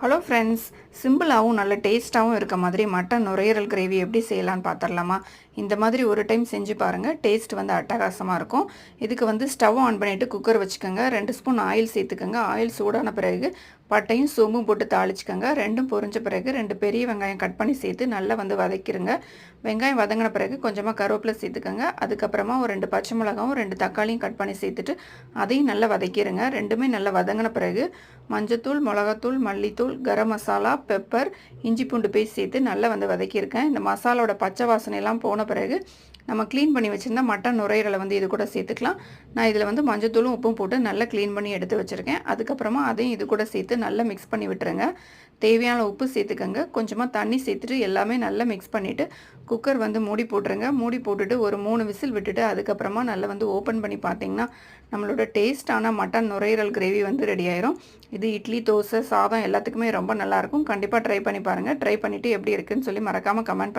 Hello friends, சிம்பிளாகவும் நல்ல டேஸ்ட்டாகவும் இருக்க மாதிரி மட்டன் நுரையீரல் கிரேவி எப்படி செய்யலான்னு பார்த்துடலாமா? இந்த மாதிரி ஒரு டைம் செஞ்சு பாருங்கள். டேஸ்ட் வந்து அட்டகாசமாக இருக்கும். இதுக்கு வந்து ஸ்டவ் ஆன் பண்ணிவிட்டு குக்கர் வச்சுக்கோங்க. 2 ஸ்பூன் ஆயில் சேர்த்துக்கோங்க. ஆயில் சூடான பிறகு பட்டையும் சோம்பும் போட்டு தாளிச்சுக்கோங்க. ரெண்டும் பொரிஞ்ச பிறகு 2 பெரிய வெங்காயம் கட் பண்ணி சேர்த்து நல்லா வந்து வதக்கிடுங்க. வெங்காயம் வதங்கின பிறகு கொஞ்சமாக கருவேப்பிலை சேர்த்துக்கோங்க. அதுக்கப்புறமா ஒரு 2 பச்சை மிளகாவும் 2 தக்காளியும் கட் பண்ணி சேர்த்துட்டு அதையும் நல்லா வதக்கிடுங்க. ரெண்டுமே நல்லா வதங்கின பிறகு மஞ்சத்தூள், மிளகாத்தூள், மல்லித்தூள், கரம் மசாலா, பெப்பர், இஞ்சி பூண்டு பேஸ்ட் சேர்த்து நல்லா வந்து வதக்கியிருக்கேன். இந்த மசாலாவோட பச்சை வாசனையெல்லாம் போன பிறகு நம்ம க்ளீன் பண்ணி வச்சுருந்தா மட்டன் நுரையீரலை வந்து இது கூட சேர்த்துக்கலாம். நான் இதில் வந்து மஞ்சத்தூளும் உப்பும் போட்டு நல்லா க்ளீன் பண்ணி எடுத்து வச்சுருக்கேன். அதுக்கப்புறமா அதையும் இது கூட சேர்த்து நல்லா மிக்ஸ் பண்ணி விட்டுருங்க. தேவையான உப்பு சேர்த்துக்கங்க. கொஞ்சமாக தண்ணி சேர்த்துட்டு எல்லாமே நல்லா மிக்ஸ் பண்ணிவிட்டு குக்கர் வந்து மூடி போட்டுருங்க. மூடி போட்டுட்டு ஒரு 3 விசில் விட்டுட்டு அதுக்கப்புறமா நல்லா வந்து ஓப்பன் பண்ணி பார்த்தீங்கன்னா நம்மளோட டேஸ்டான மட்டன் நுரையீரல் கிரேவி வந்து ரெடி ஆயிரும். இது இட்லி, தோசை, சாதம் எல்லாத்துக்குமே ரொம்ப நல்லாயிருக்கும். கண்டிப்பாக ட்ரை பண்ணி பாருங்கள். ட்ரை பண்ணிவிட்டு எப்படி இருக்குன்னு சொல்லி மறக்காமல் கமெண்ட்